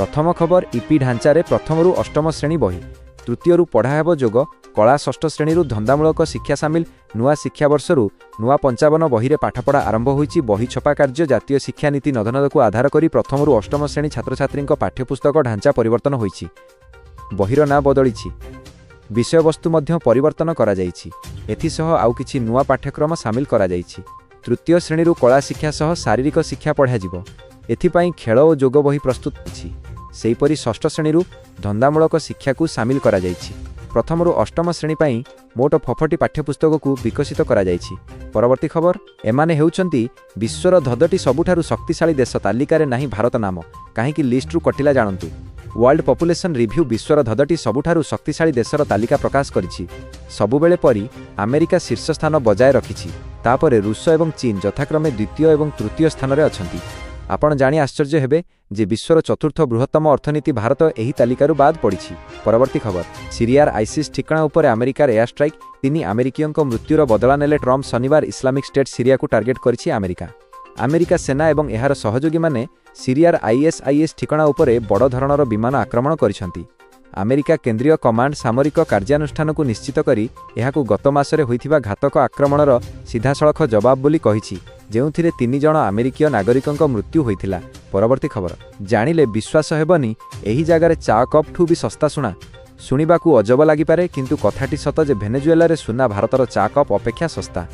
प्रथम खबर इपी ढांचारे प्रथम रु अष्टम श्रेणी बही तृतीय रु पढ़ा हेब जोग कला षष्ठ श्रेणी धंदामूलक शिक्षा सामिल नुआ शिक्षा वर्षरू नुआ 55 बही पाठपढ़ा आरंभ होईछि। बही छपा कार्य जातीय शिक्षा नीति नदनद को आधार करी प्रथम रु अष्टम श्रेणी छात्र छात्री पाठ्यपुस्तक ढांचा परिवर्तन होईछि। बहीर ना बदलिछि, विषय वस्तु मध्य परिवर्तन करा जाईछि। एथिसह आउ किछि नुआ पाठ्यक्रम सामिल करा जाईछि। तृतीय श्रेणी कला शिक्षा सह शारीरिक शिक्षा पढ़ा जिवो। एथिपाई खेल और जोग बही प्रस्तुत होईछि। सेहीपरि षष्ठ श्रेणी धंदामूलक शिक्षा को सामिल करा जाईछि। प्रथम रु अष्टम श्रेणी पाई मोट 60 पाठ्यपुस्तक को विकसित करा जाईछि। परवर्ती खबर एमाने हेउचंती विश्वर 10टी सबुठारु शक्तिशाली देश तालिकारे नाही भारत नाम काहेकि लिस्ट रु कटिला जानंतु। वर्ल्ड पॉपुलेशन रिव्यू विश्वर 10टी सबुठारु शक्तिशाली देशर तालिका प्रकाश करिछि। सबुबेले परी अमेरिका शीर्ष स्थान बजाय रखिछि। तापरे रूस एवं चीन यथाक्रमे द्वितीय एवं तृतीय स्थान रे अछंती। आपण जानी आश्चर्य हेबे जे विश्वर चतुर्थ बृहत्तम अर्थनीति भारत एही तालिकारु बाद पड़िछि। परवर्ती खबर सीरियार आईसिस ठिकाणा उपर अमेरिकार एयर स्ट्राइक 3 अमेरिकीयंक मृत्युर बदला नेले ट्रम्प शनिवार इस्लामिक स्टेट सीरिया को टार्गेट करिछि। अमेरिका सेना एवं एहार सहयोगी माने सीरियार आईएसआईएस ठिकाणा उपरे बड़ धरणर विमान आक्रमण करिसंती। अमेरिका केंद्रीय कमांड सामरिक कार्यानुष्ठान को निश्चित करी एहाकु गत मासरे होइथिबा घातक आक्रमणर सीधासळख जवाब बोली कहिछि, जेउथिरे 3 जण अमेरिकीय नागरिकंक मृत्यु होइथिला। परवर्ती खबर जानिले विश्वास हेबनी एही जगार चा कप ठू भी सस्ता शुणिबाकू अजब लागिपारे, किंतु कथाटी सत जे भेनेजुएला सुना भारतर चा कप अपेक्षा सस्ता।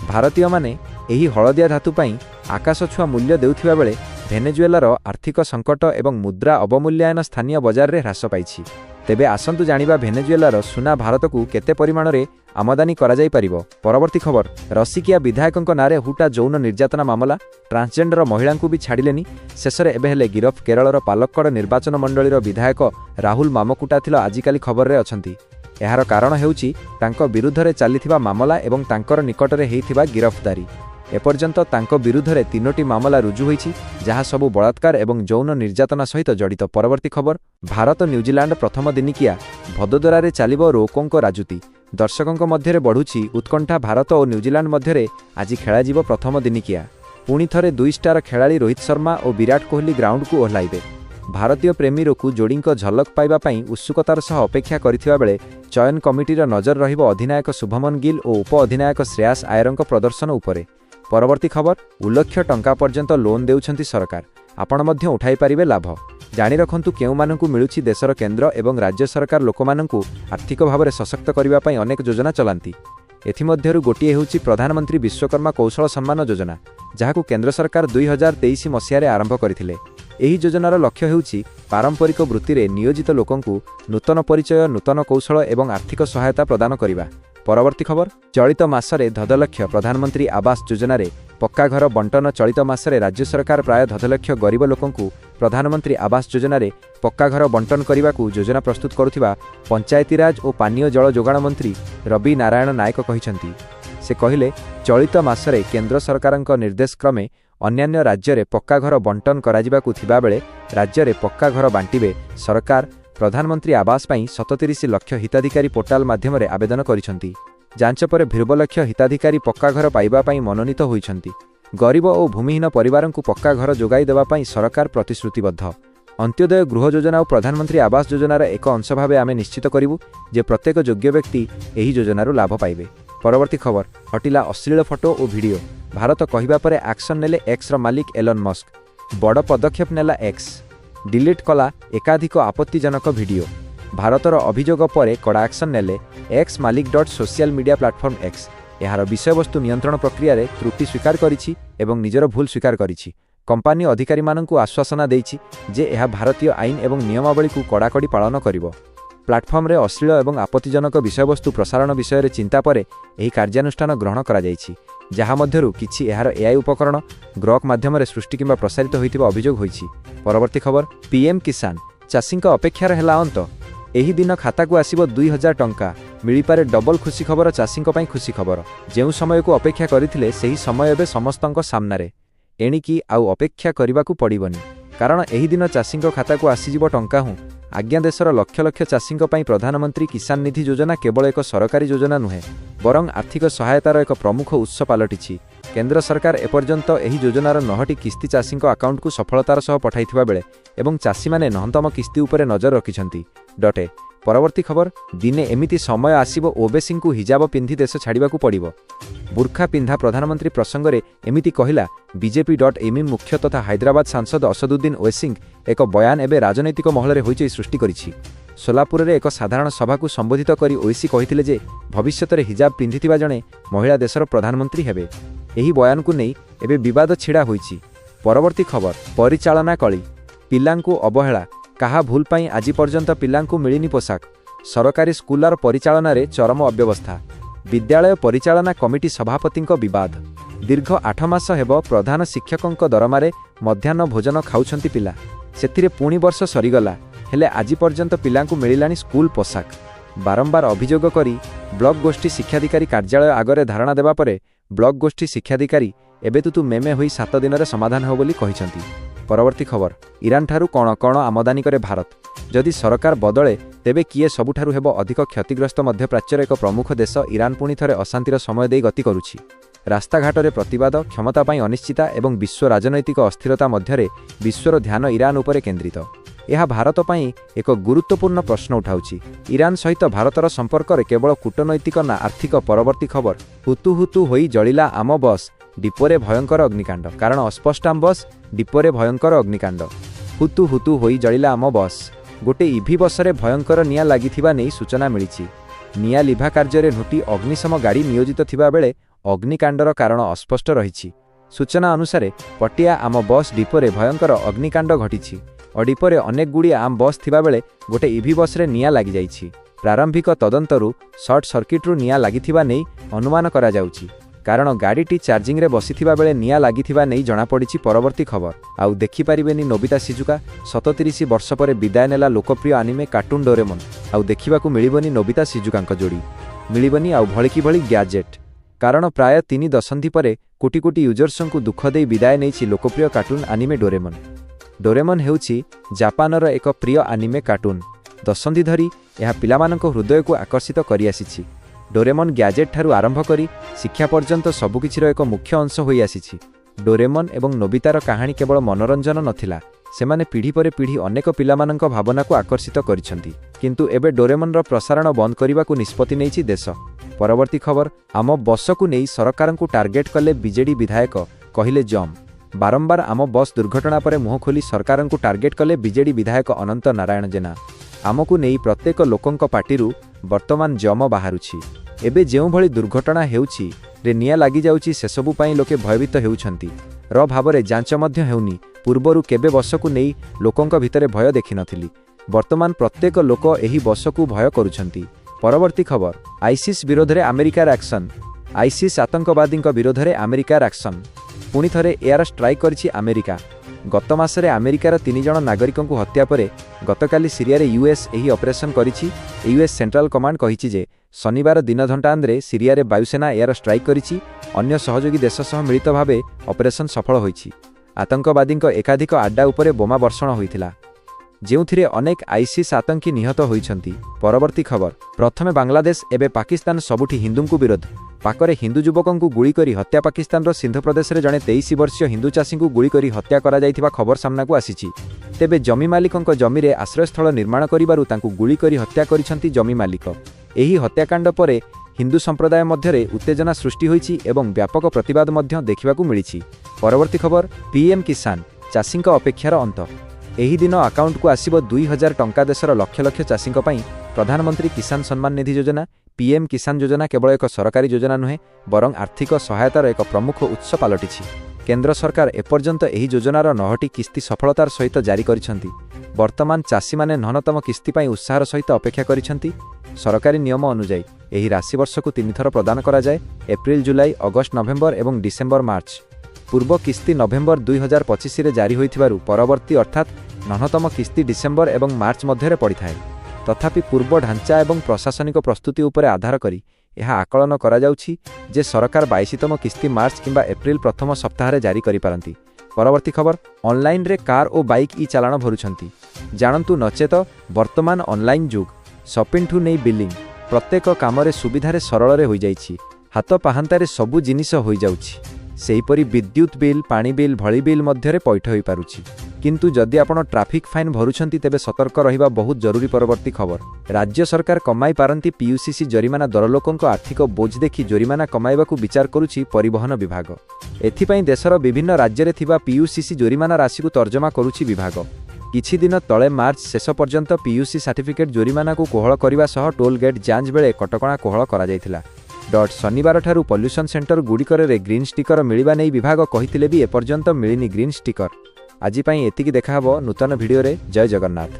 भारतीय माने एही हलदिया धातु पाई आकाश छुआ मूल्य देउथिबा बेले भेनेजुएलार आर्थिक संकट एवं मुद्रा अवमूल्यायन स्थानीय बजार रे ह्रास पाइछि। तेबे आसंतु जानिबा भेनेजुएलार सुना भारत को केते परिमाण रे आमदानी करा जाई परिबो। परवर्ती खबर रसिकिया विधायकंक नारे हुटा यौन निर्यातना मामला ट्रांसजेंडर महिला को भी छाड़िलेनी। शेषरे एबे हेले गिरफ केरलर पालक्कड़ निर्वाचन मंडलीर विधायक राहुल मामकुटा थिला आजिकाली खबर रे अछंती। एहार कारण हेउछि तांको विरुद्धरे चलिथिबा मामला एवं तांकर निकटरे हेइथिबा गिरफ्तारी। एपर्यंत तांको विरुद्धरे 3टी मामला रुजु होईछि, जहा सबु बलात्कार एवं यौन निर्यातना सहित जड़ित। परवर्ती खबर भारत न्यूजीलैंड प्रथम दिनिकिया भदोदरारे चलिबो रोकोंको राजुती। दर्शकों मध्य बढ़ुछि उत्कंठा। भारत और न्यूजीलैंड मध्य आज खेल प्रथम दिनिकिया। पुणी थरे 2 स्टार खेलाड़ी रोहित शर्मा और विराट कोहली ग्राउंड को ओह्लाइबे। भारतीय प्रेमी रोकू जोड़ी झलक पाइबा पई उत्सुकतार सह अपेक्षा करिथिबा बेले चयन कमिटीर नजर रहिबो अधिनायक शुभमन गिल और उप अधिनायक श्रेयस आयरंक प्रदर्शन उपरे। परवर्ती खबर 1 लाख टंका पर्यंत लोन देउछंती सरकार, आपण मध्य उठाई पारिबे लाभ। जानि रखंतु केउ मानकु मिलुछि देशर केंद्र एवं राज्य सरकार लोकमानंकु आर्थिक भाव सशक्त करिबा पई अनेक योजना चलांती। एथिमध्यरु गोटिए हेउछि प्रधानमंत्री विश्वकर्मा कौशल सम्मान योजना, जहाकु केंद्र सरकार 2023 मसियारे आरंभ करथिले। एही योजनार लक्ष्य हेउछि पारंपरिक वृत्ति रे नियोजित लोकंकु नूतन परिचय, नूतन कौशल एवं आर्थिक सहायता प्रदान करिबा। परवर्ती खबर चलित मासरे 10 लाख प्रधानमंत्री आवास योजना रे पक्का घर बंटन। चलित मासरे राज्य सरकार प्राय 10 लाख गरीब लोकंकु प्रधानमंत्री आवास योजना रे पक्का घर बंटन करने योजना प्रस्तुत करुथिबा पंचायतीराज और पानीय जल जोगाण मंत्री रवि नारायण नायक कहिसंती। से कहिले चलित मासरे केंद्र सरकारक निर्देश क्रमे अन्यान्य राज्य रे पक्का घर बंटन कराजिबाकु थिबा बेले राज्य रे पक्का घर बांटिबे सरकार। प्रधानमंत्री आवास पई 37 लाख हिताधिकारी पोर्टाल माध्यम रे आवेदन करिसंती। जांच पर 20 लाख हिताधिकारी पक्का घर पाइबा पई मनोनीत होइछंती। गरीब और भूमिहीन परिवार को पक्का घर जोगाई देबा पई सरकार प्रतिश्रुतिबद्ध। अंत्योदय गृह योजना और प्रधानमंत्री आवास योजनार एक अंश भाव आमे निश्चित करिबु जे प्रत्येक योग्य व्यक्ति एही योजनार लाभ पाइबे। परवर्ती खबर हटिला अश्लील फोटो और वीडियो। भारत कहिबा परे एक्शन नेले एक्स र मालिक एलन मस्क। बड़ पदक्षेप नेला एक्स, डिलीट कला एकाधिक आपत्तिजनक वीडियो। भारतर अभियोग पर कड़ा एक्शन नेले एक्स मालिक सोशल मीडिया प्लाटफर्म एक्स। यार विषय वस्तु नियंत्रण प्रक्रिया रे त्रुटि स्वीकार करिछि एवं निजर भूल स्वीकार करिछि। कंपानी अधिकारी माननकु आश्वासन देइछि जे यह भारतीय आईन एवं नियमावली को कड़ाकड़ी पालन करिवो। प्लाटफर्म रे अश्लील एवं आपत्तिजनक विषय वस्तु प्रसारण विषय रे चिंता परे एही कार्यानुष्ठान ग्रहण करा जाइछि, जहा मध्यरु किछि एहार एआई उपकरण ग्रॉक माध्यम रे सृष्टि किंबा प्रसारित होइतिबा अभियोग होइछि। परवर्ती खबर पीएम किसान चाषींक अपेक्षार हेला अंत। एही दिन खाता को आसीबो 2000 टंका मिलिपारे डबल खुशी खबर। चाषींक पई खुशी खबर। जेउ समय को अपेक्षा करिथिले सेही समय एबे समस्तंक सामनारे। एणिकी आउ अपेक्षा करिबाकू पड़िबनी, कारण एही दिन चाषींक खाता को आसीजिबो टंका हूँ। आज्ञा देशर लक्ष लक्ष चाषी प्रधानमंत्री किसान निधि योजना केवल एक सरकारी योजना नुहे बरं आर्थिक सहायतार एक प्रमुख उत्स पलटि। केंद्र सरकार एपर्यंत एही योजनार 9टी किस्ती चाषी अकाउंट को सफलतार सह पठाइथिबा बेले एवं चाषी माने 9तम किस्ती उपरे नजर रखिछंती। डटे परवर्ती खबर दिने एमिति समय आसिबो ओबीसी को हिजाब पिंधि देश छाड़िबाकू पड़िबो। बुर्खा पिंधा प्रधानमंत्री प्रसंगरे एमिति कहिला बीजेपी मुख्य तथा हैदराबाद सांसद असदुद्दीन ओवैसी एक बयान एबे राजनैतिक महलरे होइचै सृष्टि करिछि। सोलापुर एक साधारण सभा को संबोधित करी ओवैसी कहिथिले जे भविष्यत हिजाब पिंधिथिबा जणे महिला देशर प्रधानमंत्री हेबे। एही बयान को नहीं एबे विवाद छिड़ा होइछि। परवर्ती खबर परिचालना कली पिलांकु अवहेला कहा भूल पाई आज पर्यंत पिलांकु मिलिनी पोशाक। सरकारी स्कूलर परिचालन रे चरम अव्यवस्था। विद्यालय परिचालना कमिटी सभापति विवाद। दीर्घ 8 मास हेब प्रधान शिक्षकों दरमारे मध्याह्न भोजन खाउछंती पिला सेथिरे पुणी वर्ष सरीगला हेले आज पर्यंत पिलांकु मिलिलानी स्कूल पोशाक। बारंबार अभियोग करी ब्लॉक गोष्ठी शिक्षाधिकारी कार्यालय आगरे धारणा देबा परे ब्लॉक गोष्ठी शिक्षाधिकारी एबेतु मेमे होई 7 दिन रे समाधान हो बोली कहिसंती। परवर्ती खबर ईरान ठारू कण कण आमदानी करे भारत। जदि सरकार बदले तेबे किए सबुठारू हेबो अधिक क्षतिग्रस्त मध्यप्राच्यर एक प्रमुख देश ईरान पुणी थरे अशांतिर समय देई गति करुछि। रास्ताघाटरे प्रतिवाद क्षमता पाई अनिश्चिता एवं विश्व राजनैतिक अस्थिरता मध्यरे विश्वर ध्यान ईरान उपरे केन्द्रित। यह भारत पाई एक गुरुत्वपूर्ण प्रश्न उठाउछि। ईरान सहित भारतर संपर्क केवल कूटनैतिक ना आर्थिक। परवर्ती खबर हुतु हुतु होई जलिला आम बस डिपोरे भयंकर अग्निकांड। कारण अस्पष्ट आम बस डिपोरे भयंकर अग्निकांड। हुतु हुतु होई जलिला आम बस गोटे इभि बसरे भयंकर निया लागिथिबा नै सूचना मिलिछि। निया लिभा कार्य नोटी अग्निशम गाड़ी नियोजित थिबा बेले अग्निकांडर कारण अस्पष्ट रहिछि। सूचना अनुसार पटिया आम बस डिपोरे भयंकर अग्निकांड घटिछि। डिपोरे अनेक गुड़ी आम बस थिबा बेले गोटे इभि बसरे निया लागि जाइछि। प्रारंभिक तदंतरु सर्ट सर्किट्रु निया लागिथिबा नै अनुमान करा जाउछि। कारण गाड़ीटी चार्जिंग रे बसिथिबा बेले निया लागिथिबा नै जणा पड़िछि। परवर्ती खबर आउ देखि परिबेनी नोबिता शिजुका 37 वर्ष पर विदाय नेला लोकप्रिय आनिमे कार्टून डोरेमन। आउ देखिबाकू मिलिबनी नोबिता शिजुकांक जोड़ी मिलिबनी आउ भलिकी भली गैजेट। कारण प्राय 3 दशंधि परे कोटी कोटी यूजर्स को दुख दे विदाय नैछि लोकप्रिय कार्टून आनिमे डोरेमन। डोरेमन हेउछि जापानर एक प्रिय आनिमे कार्टून। दशंधि धरी यह पिलामानक हृदय को आकर्षित करि आसिछि। डोरेमन गैजेट ठारू आरंभ करी शिक्षा पर्यंत सबुकिछिर एक मुख्य अंश होई आसिछि। डोरेमन एवं नोबितार कहानी केवल मनोरंजन नथिला, सेमाने पीढ़ी पर पीढ़ी अनेक पिलामानक भावना को आकर्षित करिसंती। किंतु एबे डोरेमन प्रसारण बंद करने निष्पत्ति नैछि देश। परवर्ती खबर आम बस को नहीं सरकार को टार्गेट कले बीजेडी विधायक कहिले जम। बारंबार आम बस दुर्घटना पर मुह खोली सरकार को टार्गेट कले बीजेडी विधायक अनंत नारायण जेना। आमको नहीं प्रत्येक लोकंक पार्टीरू वर्तमान जम बाहरुछि। एबे जेउ भली दुर्घटना हेउछि रे निया लागि जाउछि सेसबु पाई लोके भयभीत हेउछंती। भावरे जांच मध्य हेउनी। पूर्वरु केबे बस को नहीं लोकंक भितरे भय देखि नथिली। वर्तमान प्रत्येक लोक एही बस को भय करुछंती। परवर्ती खबर आईसीस विरोध रे अमेरिकार एक्शन। आईसीस आतंकवादी विरोध में अमेरिकार एक्शन। पुणी थरे एयर स्ट्राइक करिछि अमेरिका। गत मासरे अमेरिकार 3 जण नागरिकों को हत्या परे गतकाली सीरिया रे यूएस एही ऑपरेशन करिछि। यूएस सेंट्रल कमांड कहिछि जे शनिवार दिन घंटांद्रे सीरिया रे वायुसेना एयर स्ट्राइक करिछि। अन्य सहयोगी देश सह मिलित भावे ऑपरेशन सफल होइछि। आतंकवादी एकाधिक आड्डा उपरे बोमा वर्षण होइथिला, जेउथिरे अनेक आईसीस आतंकी निहत होइछंती। परवर्ती खबर प्रथमे बांग्लादेश एबे पाकिस्तान सबुठी हिंदू को विरोध। पाकरे हिंदू युवकों को गुली करी हत्या। पाकिस्तान सिंध प्रदेश रे जणे 23 वर्षीय हिंदू चाषी को गुली करी हत्या करा जाइथिबा खबर सामना को आसीछि। तेबे जमी मालिकंक जमी रे आश्रयस्थल निर्माण करिबारु तांकु गुली करी हत्या करिसंती जमी मालिक। एही हत्याकांड परे हिंदू संप्रदाय मध्यरे उत्तेजना सृष्टि होइछि एवं व्यापक प्रतिवाद मध्य देखिबाकू मिलिछि। परवर्ती खबर पीएम किसान चाषींक अपेक्षार अंत। एही दिन अकाउंट को आसिबो 2000 टंका। देशर लक्ष लक्ष चाषींक पई प्रधानमंत्री किसान सम्मान निधि योजना पीएम किसान योजना केवल एक सरकारी योजना नुहे बरं आर्थिक सहायतार एक प्रमुख उत्स पलटिछि। केंद्र सरकार एपर्यंत एही योजनार 9टी किस्ती सफलतार सहित जारी करिसंती। वर्तमान चाषी माने 9तम किस्ती पई उत्साहर सहित अपेक्षा करिसंती। सरकारी नियम अनुसार एही राशि वर्ष को 3 थर प्रदान करा जाए। एप्रिल जुलाई अगस्त नवेम्बर एवं डिसेम्बर मार्च। पूर्व किस्ती नवेम्बर 2025 रे जारी होइथिबारु परवर्ती अर्थात 9तम किस्ती डिसेम्बर एवं मार्च मध्यरे पड़िथाए। तथापि पूर्व ढांचा एवं प्रशासनिक प्रस्तुति उपरे आधार करी यह आकलन करा जाउछि जे सरकार 22तम किस्ती मार्च किंबा एप्रिल प्रथम सप्ताह जारी करि पारंती। परवर्ती खबर ऑनलाइन रे कार और बाइक ई चालाण भरुछंती जानतु नचेत वर्तमान ऑनलाइन जुग शॉपिंग ठू नहीं बिलिंग प्रत्येक कामरे सुविधारे सरଳରେ ହୋଇଯାଇଛି हाथ पाहांतारे सबु जिनिस होई जाउछि सेहीपरि विद्युत बिल पानी बिल भଳି बिल मध्यरे पैठ होई पारुछि किंतु जदि आपण ट्रैफिक फाइन भरुछंती तेबे सतर्क रहिबा बहुत जरूरी। परवर्ती खबर राज्य सरकार कमाई पारंती पीयूसीसी जरिमाना दरलोकंक आर्थिक बोझ देखि जरिमाना कमाइबाकू विचार करुछि परिवहन विभाग एथिपई देशर विभिन्न राज्य रे थिबा पीयूसीसी जरिमाना राशि को तर्जमा करुछि विभाग किछि दिन तले मार्च शेष पर्यंत पीयूसी सर्टिफिकेट जरिमाना को कोहळ करिबा सह टोल गेट जांच बेले कटकणा कोहळ करा जायथिला शनिवार ठारू पॉल्यूशन सेंटर गुड़िकरे ग्रीन स्टिकर मिलवा नहीं विभाग कहिथिले भी एपर्यंत मिलिनी ग्रीन स्टिकर। आज एतिकी देखा हबो नूतन भिडियो रे। जय जगन्नाथ।